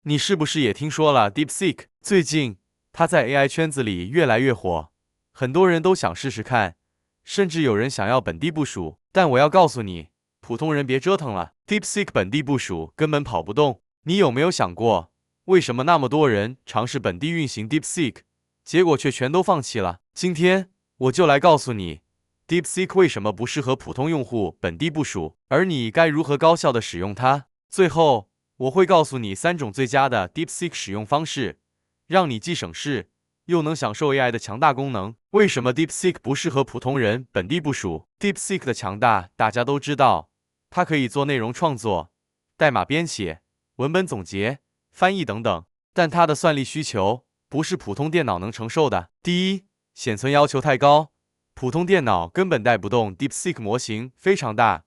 你是不是也听说了 DeepSeek？最近它在 AI 圈子里越来越火，很多人都想试试看，甚至有人想要本地部署。但我要告诉你，普通人别折腾了，DeepSeek 本地部署根本跑不动。你有没有想过，为什么那么多人尝试本地运行 DeepSeek， 结果却全都放弃了？今天我就来告诉你，DeepSeek 为什么不适合普通用户本地部署，而你该如何高效的使用它。最后，我会告诉你3种最佳的 DeepSeek 使用方式，让你既省事又能享受 AI 的强大功能。为什么 DeepSeek 不适合普通人本地部署 ？DeepSeek 的强大大家都知道，它可以做内容创作、代码编写、文本总结、翻译等等，但它的算力需求不是普通电脑能承受的。第一，显存要求太高，普通电脑根本带不动 DeepSeek 模型非常大。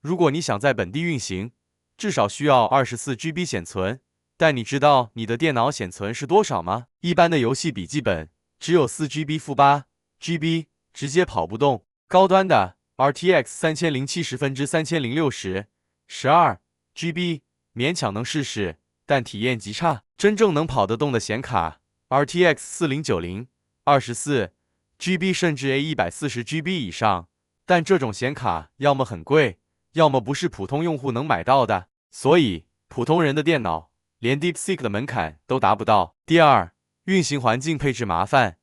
如果你想在本地运行，至少需要24GB 显存，但你知道你的电脑显存是多少吗？一般的游戏笔记本只有4GB-8GB， 直接跑不动。高端的 RTX 3070x3060 12GB 勉强能试试，但体验极差。真正能跑得动的显卡 RTX 4090 24GB 甚至 A140GB 以上，但这种显卡要么很贵，要么不是普通用户能买到的。所以，普通人的电脑连 DeepSeek 的门槛都达不到。第二，运行环境配置麻烦，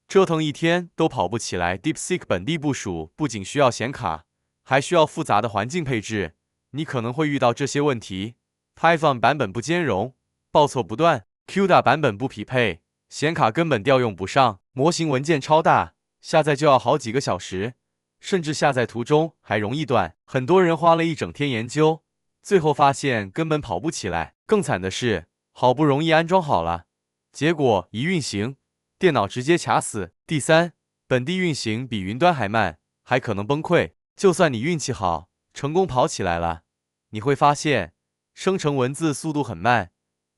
折腾一天都跑不起来。DeepSeek 本地部署不仅需要显卡，还需要复杂的环境配置。你可能会遇到这些问题：Python 版本不兼容，报错不断；CUDA 版本不匹配，显卡根本调用不上；模型文件超大，下载就要好几个小时，甚至下载途中还容易断。很多人花了一整天研究，最后发现根本跑不起来。更惨的是，好不容易安装好了，结果一运行，电脑直接卡死。第三，本地运行比云端还慢，还可能崩溃。就算你运气好，成功跑起来了，你会发现生成文字速度很慢，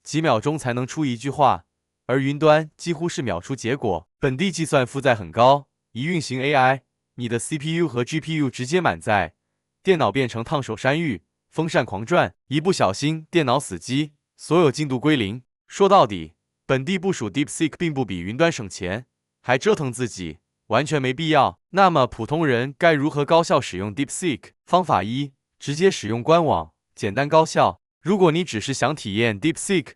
几秒钟才能出一句话，而云端几乎是秒出结果。本地计算负载很高，一运行 AI， 你的 CPU 和 GPU 直接满载，电脑变成烫手山芋，风扇狂转，一不小心电脑死机，所有进度归零。说到底，本地部署 DeepSeek 并不比云端省钱，还折腾自己，完全没必要。那么普通人该如何高效使用 DeepSeek？ 方法一，直接使用官网，简单高效。如果你只是想体验 DeepSeek，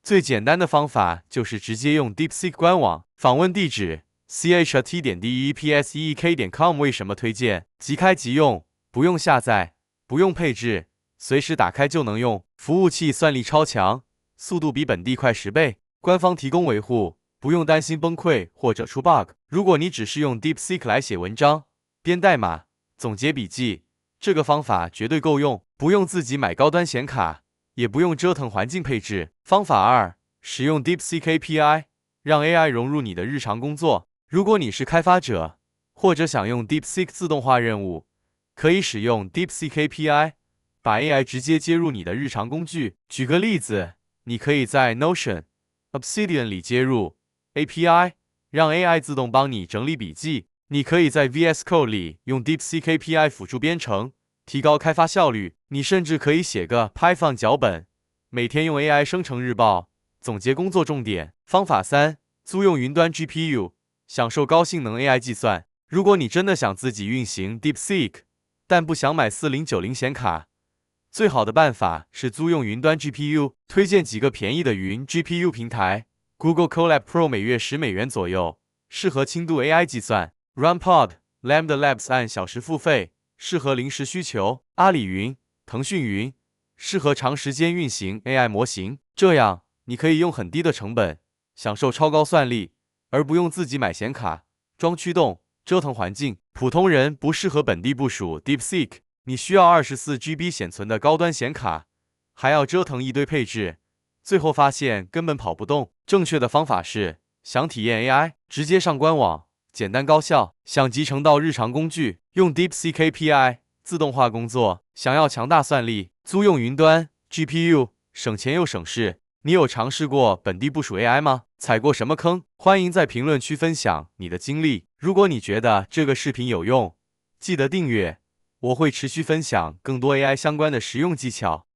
最简单的方法就是直接用 DeepSeek 官网，访问地址 chat.deepseek.com。 为什么推荐？即开即用，不用下载，不用配置，随时打开就能用。服务器算力超强，速度比本地快10倍。官方提供维护，不用担心崩溃或者出 bug。如果你只是用 DeepSeek 来写文章、编代码、总结笔记，这个方法绝对够用，不用自己买高端显卡，也不用折腾环境配置。方法二，使用 DeepSeek API， 让 AI 融入你的日常工作。如果你是开发者，或者想用 DeepSeek 自动化任务，可以使用 DeepSeek API， 把 AI 直接接入你的日常工具。举个例子，你可以在 Notion、Obsidian 里接入 API， 让 AI 自动帮你整理笔记。你可以在 VS Code 里用 DeepSeek API 辅助编程，提高开发效率。你甚至可以写个 Python 脚本，每天用 AI 生成日报，总结工作重点。方法三，租用云端 GPU， 享受高性能 AI 计算。如果你真的想自己运行 DeepSeek， 但不想买4090显卡，最好的办法是租用云端 GPU。推荐几个便宜的云 GPU 平台 ：Google Colab Pro 每月$10左右，适合轻度 AI 计算；RunPod、Lambda Labs 按小时付费，适合临时需求；阿里云、腾讯云，适合长时间运行 AI 模型。这样你可以用很低的成本享受超高算力，而不用自己买显卡、装驱动、折腾环境。普通人不适合本地部署 DeepSeek， 你需要24GB 显存的高端显卡，还要折腾一堆配置，最后发现根本跑不动。正确的方法是，想体验 AI， 直接上官网，简单高效；想集成到日常工具，用 DeepSeek API 自动化工作；想要强大算力，租用云端 GPU， 省钱又省事。你有尝试过本地部署 AI 吗？踩过什么坑？欢迎在评论区分享你的经历。如果你觉得这个视频有用，记得订阅，我会持续分享更多 AI 相关的实用技巧。